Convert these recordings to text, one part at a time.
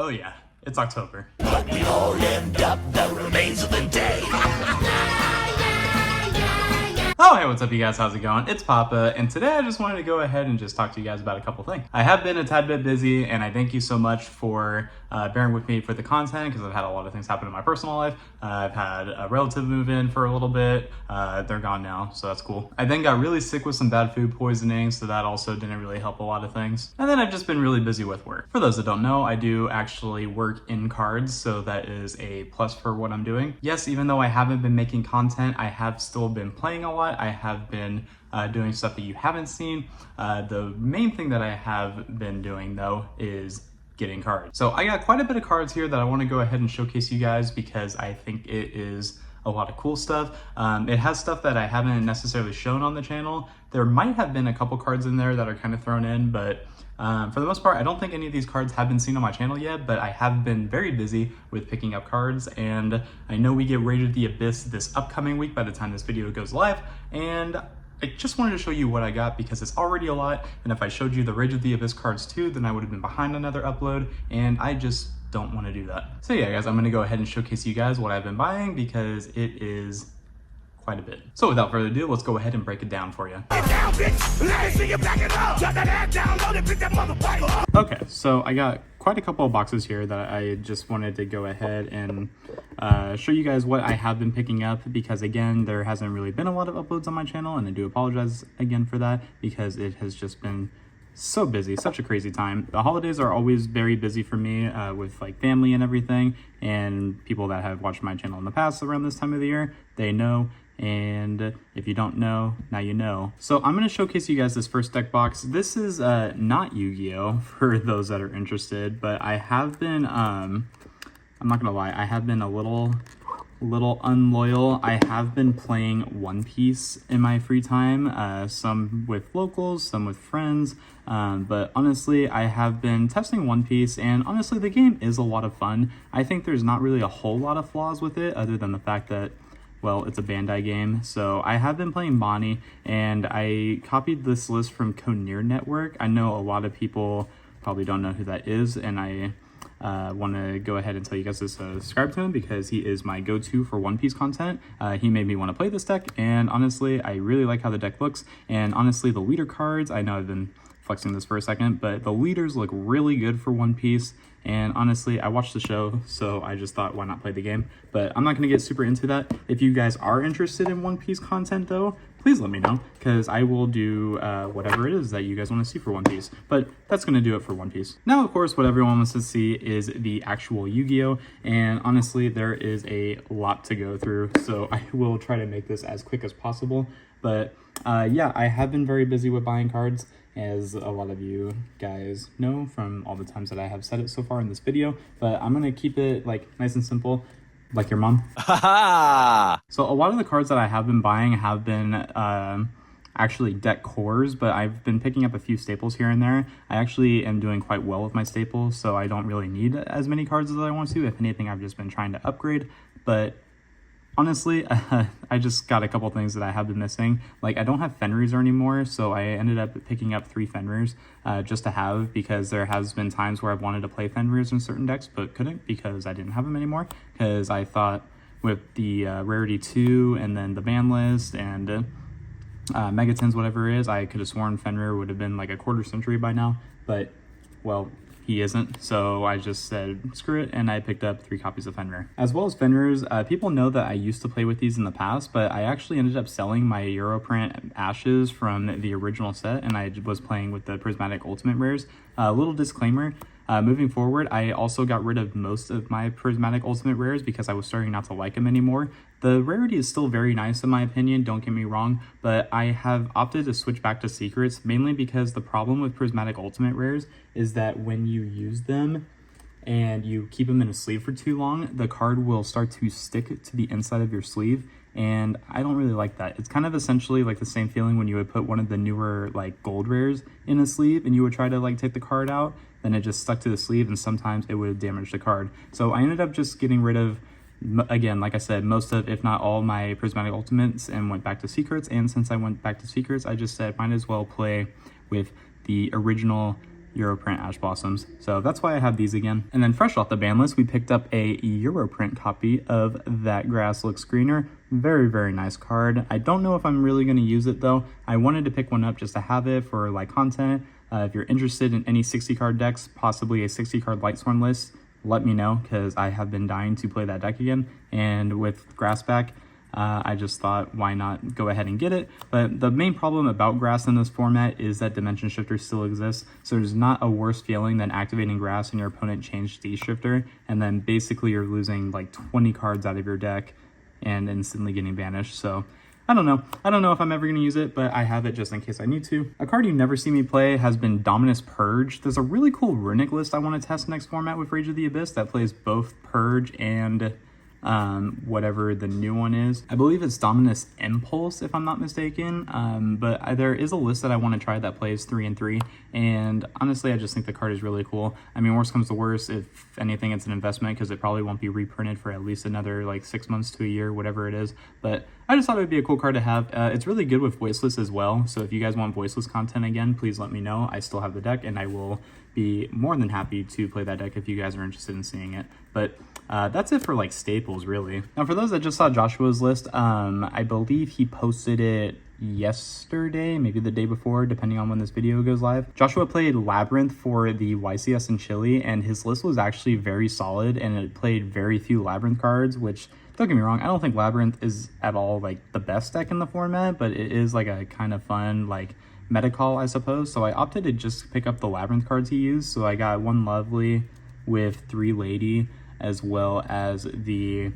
Oh yeah, it's October. But we all end up the remains of the day. Oh, hey, what's up, you guys? How's it going? It's Papa, and today I just wanted to go ahead and just talk to you guys about a couple things. I have been a tad bit busy, and I thank you so much for bearing with me for the content, because I've had a lot of things happen in my personal life. I've had a relative move in for a little bit. They're gone now, so that's cool. I then got really sick with some bad food poisoning, so that also didn't really help a lot of things. And then I've just been really busy with work. For those that don't know, I do actually work in cards, so that is a plus for what I'm doing. Yes, even though I haven't been making content, I have still been playing a lot. I have been doing stuff that you haven't seen. The main thing that I have been doing though is getting cards. So I got quite a bit of cards here that I want to go ahead and showcase you guys because I think it is a lot of cool stuff. It has stuff that I haven't necessarily shown on the channel. There might have been a couple cards in there that are kind of thrown in, but for the most part, I don't think any of these cards have been seen on my channel yet, but I have been very busy with picking up cards, and I know we get Rage of the Abyss this upcoming week by the time this video goes live, and I just wanted to show you what I got because it's already a lot, and if I showed you the Rage of the Abyss cards too, then I would have been behind another upload, and I just don't want to do that. So yeah, guys, I'm going to go ahead and showcase you guys what I've been buying because it is quite a bit. So without further ado, let's go ahead and break it down for you. Okay, so I got quite a couple of boxes here that I just wanted to go ahead and show you guys what I have been picking up because again, there hasn't really been a lot of uploads on my channel, and I do apologize again for that because it has just been so busy, such a crazy time. The holidays are always very busy for me with like family and everything, and people that have watched my channel in the past around this time of the year, they know. And if you don't know, now you know. So I'm going to showcase you guys this first deck box. This is not Yu-Gi-Oh! For those that are interested, but I have been, I'm not going to lie, I have been a little unloyal. I have been playing One Piece in my free time, some with locals, some with friends, but honestly, I have been testing One Piece, and honestly, the game is a lot of fun. I think there's not really a whole lot of flaws with it, other than the fact that, well, it's a Bandai game. So I have been playing Bonnie, and I copied this list from Conir Network. I know a lot of people probably don't know who that is, and I want to go ahead and tell you guys to subscribe to him because he is my go-to for One Piece content. He made me want to play this deck, and honestly, I really like how the deck looks. And honestly, the leader cards, I know I've been flexing this for a second, but the leaders look really good for One Piece. And honestly, I watched the show, so I just thought, why not play the game? But I'm not going to get super into that. If you guys are interested in One Piece content, though, please let me know, because I will do whatever it is that you guys want to see for One Piece. But that's going to do it for One Piece. Now, of course, what everyone wants to see is the actual Yu-Gi-Oh! And honestly, there is a lot to go through, so I will try to make this as quick as possible. But yeah, I have been very busy with buying cards, as a lot of you guys know from all the times that I have said it so far in this video, but I'm going to keep it like nice and simple, like your mom. So a lot of the cards that I have been buying have been actually deck cores, but I've been picking up a few staples here and there. I actually am doing quite well with my staples, so I don't really need as many cards as I want to. If anything, I've just been trying to upgrade, but honestly, I just got a couple things that I have been missing. Like, I don't have Fenrir's anymore, so I ended up picking up 3 Fenrir's just to have, because there has been times where I've wanted to play Fenrir's in certain decks, but couldn't because I didn't have them anymore, because I thought with the Rarity 2 and then the ban list and Megatons, whatever it is, I could have sworn Fenrir would have been like a quarter century by now, but, well, he isn't, so I just said screw it, and I picked up 3 copies of Fenrir. As well as Fenrir's, people know that I used to play with these in the past, but I actually ended up selling my Europrint Ashes from the original set, and I was playing with the Prismatic Ultimate Rares. Little disclaimer, moving forward, I also got rid of most of my Prismatic Ultimate Rares because I was starting not to like them anymore. The rarity is still very nice in my opinion, don't get me wrong, but I have opted to switch back to secrets, mainly because the problem with Prismatic Ultimate Rares is that when you use them and you keep them in a sleeve for too long, the card will start to stick to the inside of your sleeve, and I don't really like that. It's kind of essentially like the same feeling when you would put one of the newer like gold rares in a sleeve and you would try to like take the card out, then it just stuck to the sleeve and sometimes it would damage the card. So I ended up just getting rid of, again, like I said, most of, if not all, my Prismatic Ultimates and went back to Secrets. And since I went back to Secrets, I just said might as well play with the original Europrint Ash Blossoms. So that's why I have these again. And then fresh off the ban list, we picked up a Europrint copy of That Grass Looks Greener. Very, very nice card. I don't know if I'm really going to use it though. I wanted to pick one up just to have it for like content. If you're interested in any 60 card decks, possibly a 60 card Lightsworn list, let me know, because I have been dying to play that deck again. And with Grass back, I just thought, why not go ahead and get it? But the main problem about Grass in this format is that Dimension Shifter still exists, so there's not a worse feeling than activating Grass and your opponent changed D-Shifter, and then basically you're losing like 20 cards out of your deck and instantly getting banished. So I don't know if I'm ever going to use it, but I have it just in case I need to. A card you never see me play has been Dominus Purge. There's a really cool Runic list I want to test next format with Rage of the Abyss that plays both Purge and whatever the new one is. I believe it's Dominus Impulse, if I'm not mistaken, but there is a list that I want to try that plays 3 and 3, and honestly I just think the card is really cool. I mean, worst comes to worst, if anything it's an investment because it probably won't be reprinted for at least another like 6 months to a year, whatever it is, but I just thought it would be a cool card to have. It's really good with Voiceless as well, so if you guys want Voiceless content again, please let me know. I still have the deck and I will be more than happy to play that deck if you guys are interested in seeing it. But that's it for like staples, really. Now for those that just saw Joshua's list, I believe he posted it yesterday, maybe the day before, depending on when this video goes live. Joshua played Labyrinth for the YCS in Chile, and his list was actually very solid, and it played very few Labyrinth cards, which, don't get me wrong, I don't think Labyrinth is at all like the best deck in the format, but it is like a kind of fun like meta call, I suppose. So I opted to just pick up the Labyrinth cards he used. So I got 1 Lovely with 3 Lady, as well as the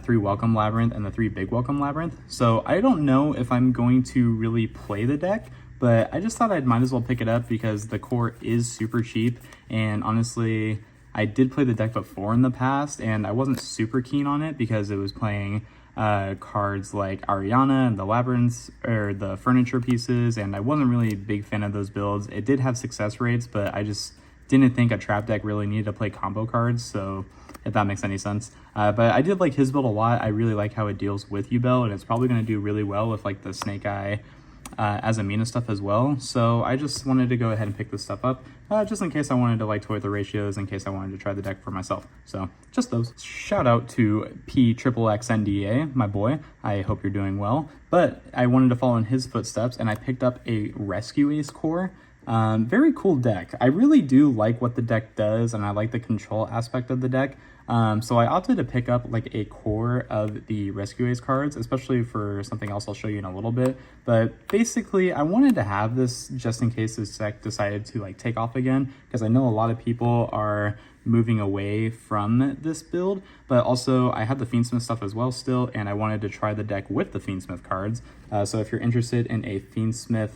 3 Welcome Labyrinth and the 3 Big Welcome Labyrinth. So I don't know if I'm going to really play the deck, but I just thought I might as well pick it up because the core is super cheap, and honestly I did play the deck before in the past and I wasn't super keen on it because it was playing cards like Ariana and the Labyrinths, or the furniture pieces, and I wasn't really a big fan of those builds. It did have success rates, but I just didn't think a trap deck really needed to play combo cards, so if that makes any sense. But I did like his build a lot. I really like how it deals with Yubel, and it's probably going to do really well with like the Snake Eye Azamina stuff as well. So I just wanted to go ahead and pick this stuff up, just in case I wanted to like toy with the ratios, in case I wanted to try the deck for myself. So just those. Shout out to PXXXNDA, my boy. I hope you're doing well. But I wanted to follow in his footsteps, and I picked up a Rescue Ace core. Very cool deck. I really do like what the deck does, and I like the control aspect of the deck. So I opted to pick up like a core of the Rescue Ace cards, especially for something else I'll show you in a little bit. But basically I wanted to have this just in case this deck decided to like take off again, because I know a lot of people are moving away from this build, but also I have the Fiendsmith stuff as well still, and I wanted to try the deck with the Fiendsmith cards. So if you're interested in a Fiendsmith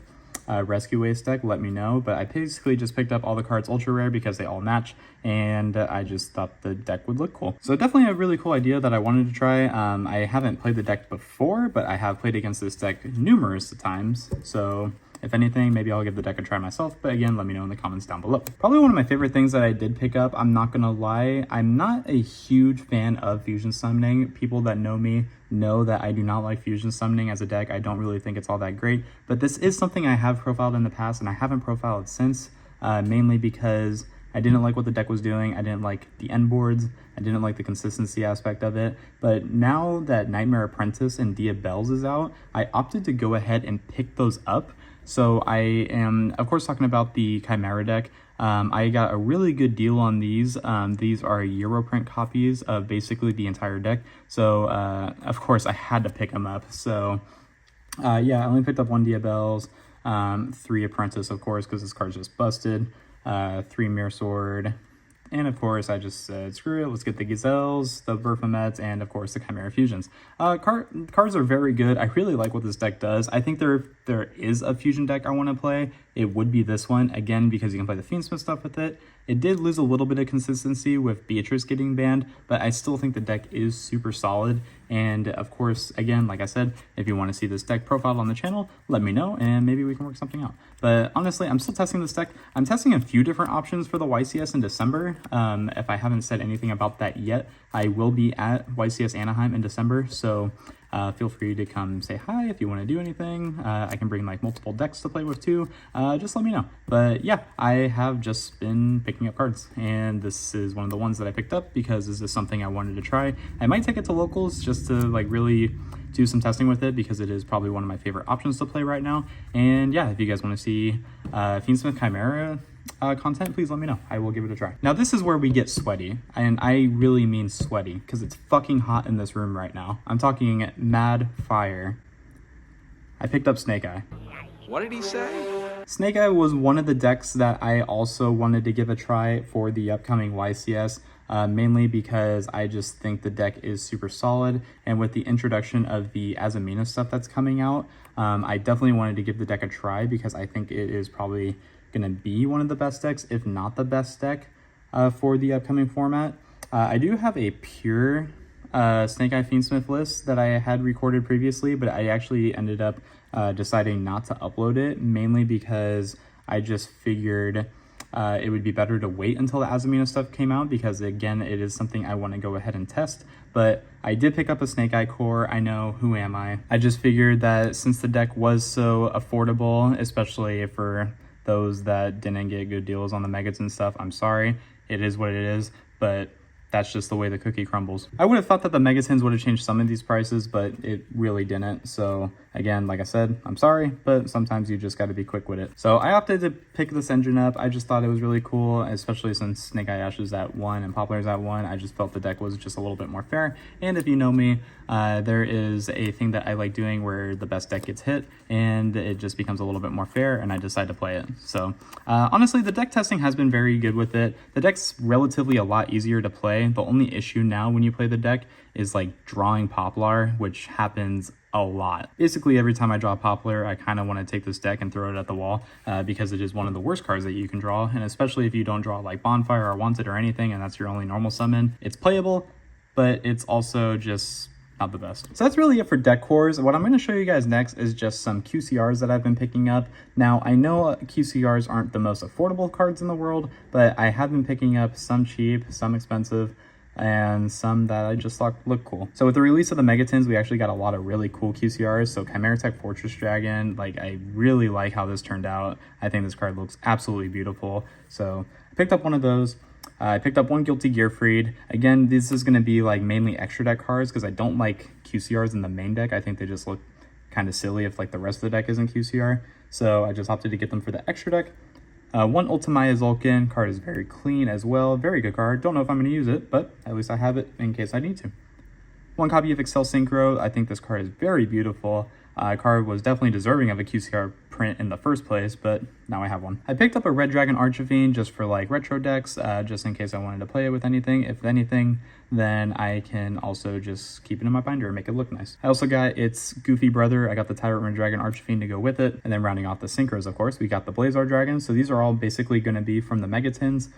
Rescue Ace deck, let me know. But I basically just picked up all the cards ultra rare because they all match, and I just thought the deck would look cool. So definitely a really cool idea that I wanted to try. I haven't played the deck before, but I have played against this deck numerous times, so if anything, maybe I'll give the deck a try myself, but again, let me know in the comments down below. Probably one of my favorite things that I did pick up, I'm not gonna lie, I'm not a huge fan of fusion summoning. People that know me know that I do not like fusion summoning as a deck. I don't really think it's all that great, but this is something I have profiled in the past, and I haven't profiled since, mainly because I didn't like what the deck was doing. I didn't like the end boards. I didn't like the consistency aspect of it. But now that Nightmare Apprentice and Dia Bells is out, I opted to go ahead and pick those up. So I am, of course, talking about the Chimera deck. I got a really good deal on these. These are Europrint copies of basically the entire deck. So, of course, I had to pick them up. So, yeah, I only picked up 1 Dia Bells, 3 Apprentice, of course, because this card's just busted, 3 Mirror Sword, and of course, I just said, screw it, let's get the Gazelles, the Berfamets, and of course, the Chimera Fusions. Cards are very good. I really like what this deck does. I think there is a fusion deck I want to play. It would be this one, again, because you can play the Fiendsmith stuff with it. It did lose a little bit of consistency with Beatrice getting banned, but I still think the deck is super solid. And of course, again, like I said, if you want to see this deck profiled on the channel, let me know and maybe we can work something out. But honestly, I'm still testing this deck. I'm testing a few different options for the YCS in December. If I haven't said anything about that yet, I will be at YCS Anaheim in December. So feel free to come say hi if you want to do anything. I can bring like multiple decks to play with too. Just let me know. But yeah, I have just been picking up cards, and this is one of the ones that I picked up because this is something I wanted to try. I might take it to locals just to like really do some testing with it because it is probably one of my favorite options to play right now. And yeah, if you guys want to see Fiendsmith Chimera content, please let me know. I will give it a try. Now this is where we get sweaty, and I really mean sweaty because it's fucking hot in this room right now. I'm talking mad fire. I picked up Snake Eye. What did he say? Snake Eye was one of the decks that I also wanted to give a try for the upcoming YCS. Mainly because I just think the deck is super solid, and with the introduction of the Azumina stuff that's coming out, I definitely wanted to give the deck a try because I think it is probably going to be one of the best decks, if not the best deck for the upcoming format. I do have a pure Snake Eye Fiendsmith list that I had recorded previously, but I actually ended up deciding not to upload it, mainly because I just figured it would be better to wait until the Azumina stuff came out because, again, it is something I want to go ahead and test. But I did pick up a Snake Eye core. I know, who am I? I just figured that since the deck was so affordable, especially for those that didn't get good deals on the Megas and stuff, I'm sorry. It is what it is, but that's just the way the cookie crumbles. I would have thought that the Megatins would have changed some of these prices, but it really didn't. So again, like I said, I'm sorry, but sometimes you just got to be quick with it. So I opted to pick this engine up. I just thought it was really cool, especially since Snake Eye Ash is at 1 and Poplar's at 1. I just felt the deck was just a little bit more fair. And if you know me, there is a thing that I like doing where the best deck gets hit and it just becomes a little bit more fair, and I decide to play it. So honestly, the deck testing has been very good with it. The deck's relatively a lot easier to play. The only issue now when you play the deck is like drawing Poplar, which happens a lot. Basically, every time I draw Poplar, I kind of want to take this deck and throw it at the wall because it is one of the worst cards that you can draw. And especially if you don't draw like Bonfire or Wanted or anything, and that's your only normal summon, it's playable, but it's also just not the best. So that's really it for deck cores. What I'm going to show you guys next is just some QCRs that I've been picking up. Now, I know QCRs aren't the most affordable cards in the world, but I have been picking up some cheap, some expensive, and some that I just thought look cool. So with the release of the Megatins, we actually got a lot of really cool QCRs. So Chimera Tech Fortress Dragon, like I really like how this turned out. I think this card looks absolutely beautiful. So I picked up one of those. I picked up one Guilty Gearfried. Again, this is going to be like mainly extra deck cards because I don't like QCRs in the main deck. I think they just look kind of silly if like the rest of the deck isn't QCR. So I just opted to get them for the extra deck. One Ultimaya Zulkin card is very clean as well. Very good card. Don't know if I'm going to use it, but at least I have it in case I need to. One copy of Excel Synchro. I think this card is very beautiful. Card was definitely deserving of a QCR print in the first place, but now I have one. I picked up a Red Dragon Archfiend just for like retro decks, just in case I wanted to play it with anything. If anything, then I can also just keep it in my binder and make it look nice. I also got its goofy brother. I got the Tyrant Red Dragon Archfiend to go with it. And then rounding off the Synchros, of course, we got the Blazar Dragon. So these are all basically going to be from the Megatins,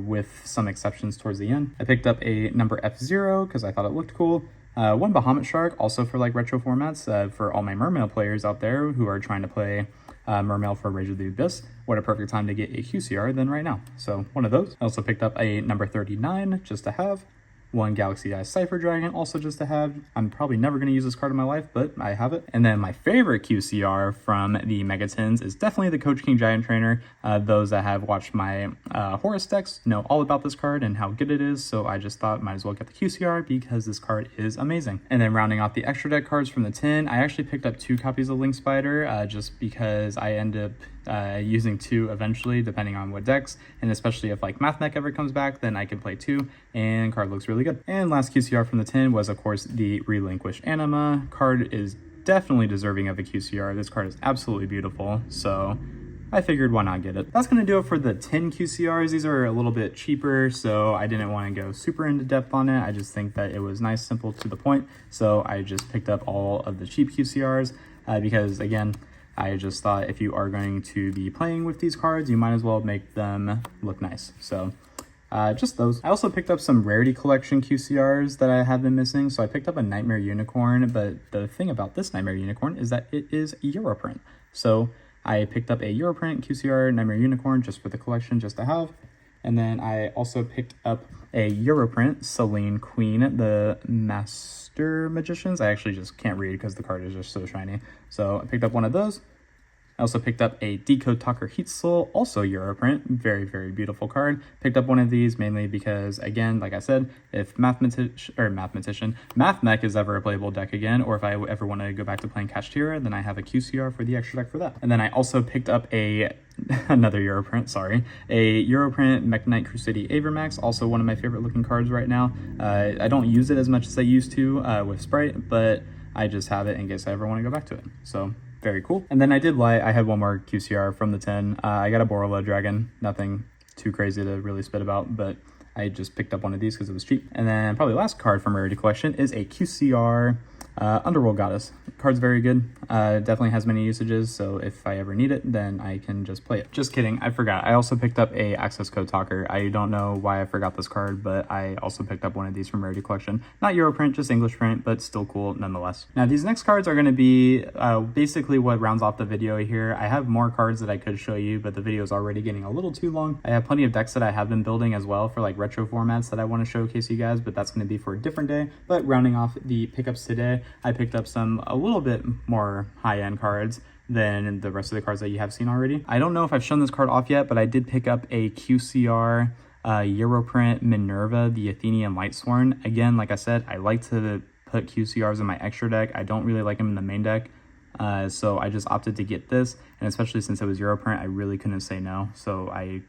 with some exceptions towards the end. I picked up a number F0 because I thought it looked cool. One Bahamut Shark, also for like retro formats, for all my Mermail players out there who are trying to play Mermail for Rage of the Abyss. What a perfect time to get a QCR than right now. So one of those. I also picked up a number 39 just to have. One Galaxy Eye Cypher Dragon, also just to have. I'm probably never going to use this card in my life, but I have it. And then my favorite QCR from the Megatins is definitely the Coach King Giant Trainer. Those that have watched my Horus decks know all about this card and how good it is, so I just thought might as well get the QCR because this card is amazing. And then rounding off the extra deck cards from the tin, I actually picked up 2 copies of Link Spider just because I end up using 2 eventually, depending on what decks, and especially if like Math Mech ever comes back, then I can play 2, and card looks really good. And last QCR from the tin was, of course, the Relinquished Anima. Card is definitely deserving of a QCR. This card is absolutely beautiful, so I figured why not get it. That's going to do it for the 10 QCRs. These are a little bit cheaper, so I didn't want to go super into depth on it. I just think that it was nice, simple, to the point, so I just picked up all of the cheap QCRs because, again, I just thought if you are going to be playing with these cards, you might as well make them look nice. So just those. I also picked up some Rarity Collection QCRs that I have been missing. So I picked up a Nightmare Unicorn, but the thing about this Nightmare Unicorn is that it is Europrint. So I picked up a Europrint QCR Nightmare Unicorn just for the collection, just to have. And then I also picked up a Europrint Selene Queen, the Master Magicians. I actually just can't read because the card is just so shiny. So I picked up one of those. I also picked up a Decode Talker Heat Soul, also Europrint, very, very beautiful card. Picked up one of these mainly because, again, like I said, if Mathmech is ever a playable deck again, or if I ever want to go back to playing Kashtira, then I have a QCR for the extra deck for that. And then I also picked up another Europrint, a Europrint Mekk-Knight Crusader Avermax, also one of my favorite looking cards right now. I don't use it as much as I used to with Sprite, but I just have it in case I ever want to go back to it. So very cool. And then I did lie, I had one more QCR from the 10. I got a Borla Dragon, nothing too crazy to really spit about, but I just picked up one of these because it was cheap. And then probably last card from Rarity Collection is a QCR Underworld Goddess. Card's very good, definitely has many usages, so if I ever need it, then I can just play it. Just kidding, I forgot. I also picked up a Access Code Talker. I don't know why I forgot this card, but I also picked up one of these from Rarity Collection. Not Europrint, just English print, but still cool nonetheless. Now these next cards are going to be basically what rounds off the video here. I have more cards that I could show you, but the video is already getting a little too long. I have plenty of decks that I have been building as well for like retro formats that I want to showcase you guys, but that's going to be for a different day. But rounding off the pickups today, I picked up a little bit more high-end cards than the rest of the cards that you have seen already. I don't know if I've shown this card off yet, but I did pick up a QCR Europrint Minerva, the Athenian Lightsworn. Again, like I said, I like to put QCRs in my extra deck. I don't really like them in the main deck, so I just opted to get this, and especially since it was Europrint, I really couldn't say no, so I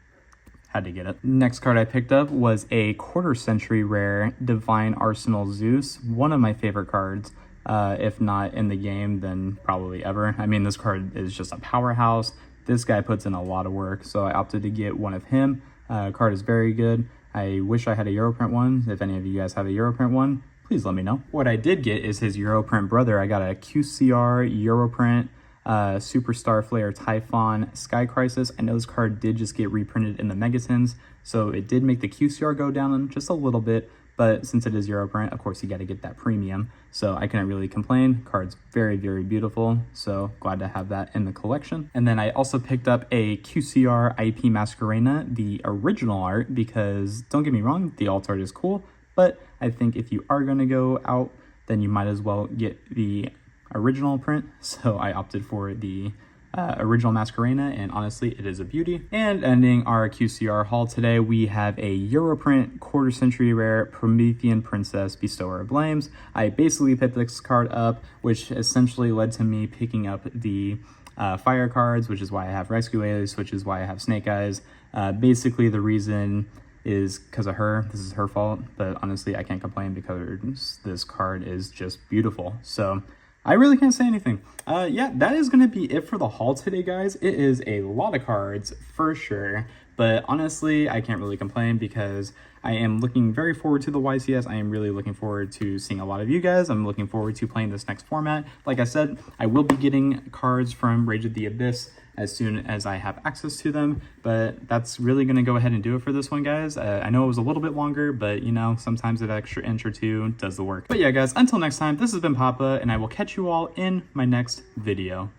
had to get it. Next card I picked up was a quarter century rare Divine Arsenal Zeus, one of my favorite cards. If not in the game, then probably ever. I mean, this card is just a powerhouse. This guy puts in a lot of work, so I opted to get one of him. Card is very good. I wish I had a Europrint one. If any of you guys have a Europrint one, please let me know. What I did get is his Europrint brother. I got a QCR Europrint Superstar Flare Typhon Sky Crisis. I know this card did just get reprinted in the Megatons, so it did make the QCR go down just a little bit. But since it is Europrint, of course, you got to get that premium. So I couldn't really complain. Card's very, very beautiful. So glad to have that in the collection. And then I also picked up a QCR IP Masquerena, the original art, because don't get me wrong, the alt art is cool. But I think if you are going to go out, then you might as well get the original print. So I opted for the original Masquerena, and honestly, it is a beauty. And ending our QCR haul today, we have a Europrint quarter century rare Promethean Princess Bestower of Blames. I basically picked this card up, which essentially led to me picking up the fire cards, which is why I have Rescue Ace, which is why I have Snake Eyes. Basically, the reason is because of her. This is her fault, but honestly, I can't complain because this card is just beautiful. So I really can't say anything. Yeah, that is going to be it for the haul today, guys. It is a lot of cards for sure, but honestly, I can't really complain because I am looking very forward to the YCS. I am really looking forward to seeing a lot of you guys. I'm looking forward to playing this next format. Like I said, I will be getting cards from Rage of the Abyss as soon as I have access to them, but that's really going to go ahead and do it for this one, guys. I know it was a little bit longer, but you know, sometimes an extra inch or two does the work. But yeah, guys, until next time, this has been Papa, and I will catch you all in my next video.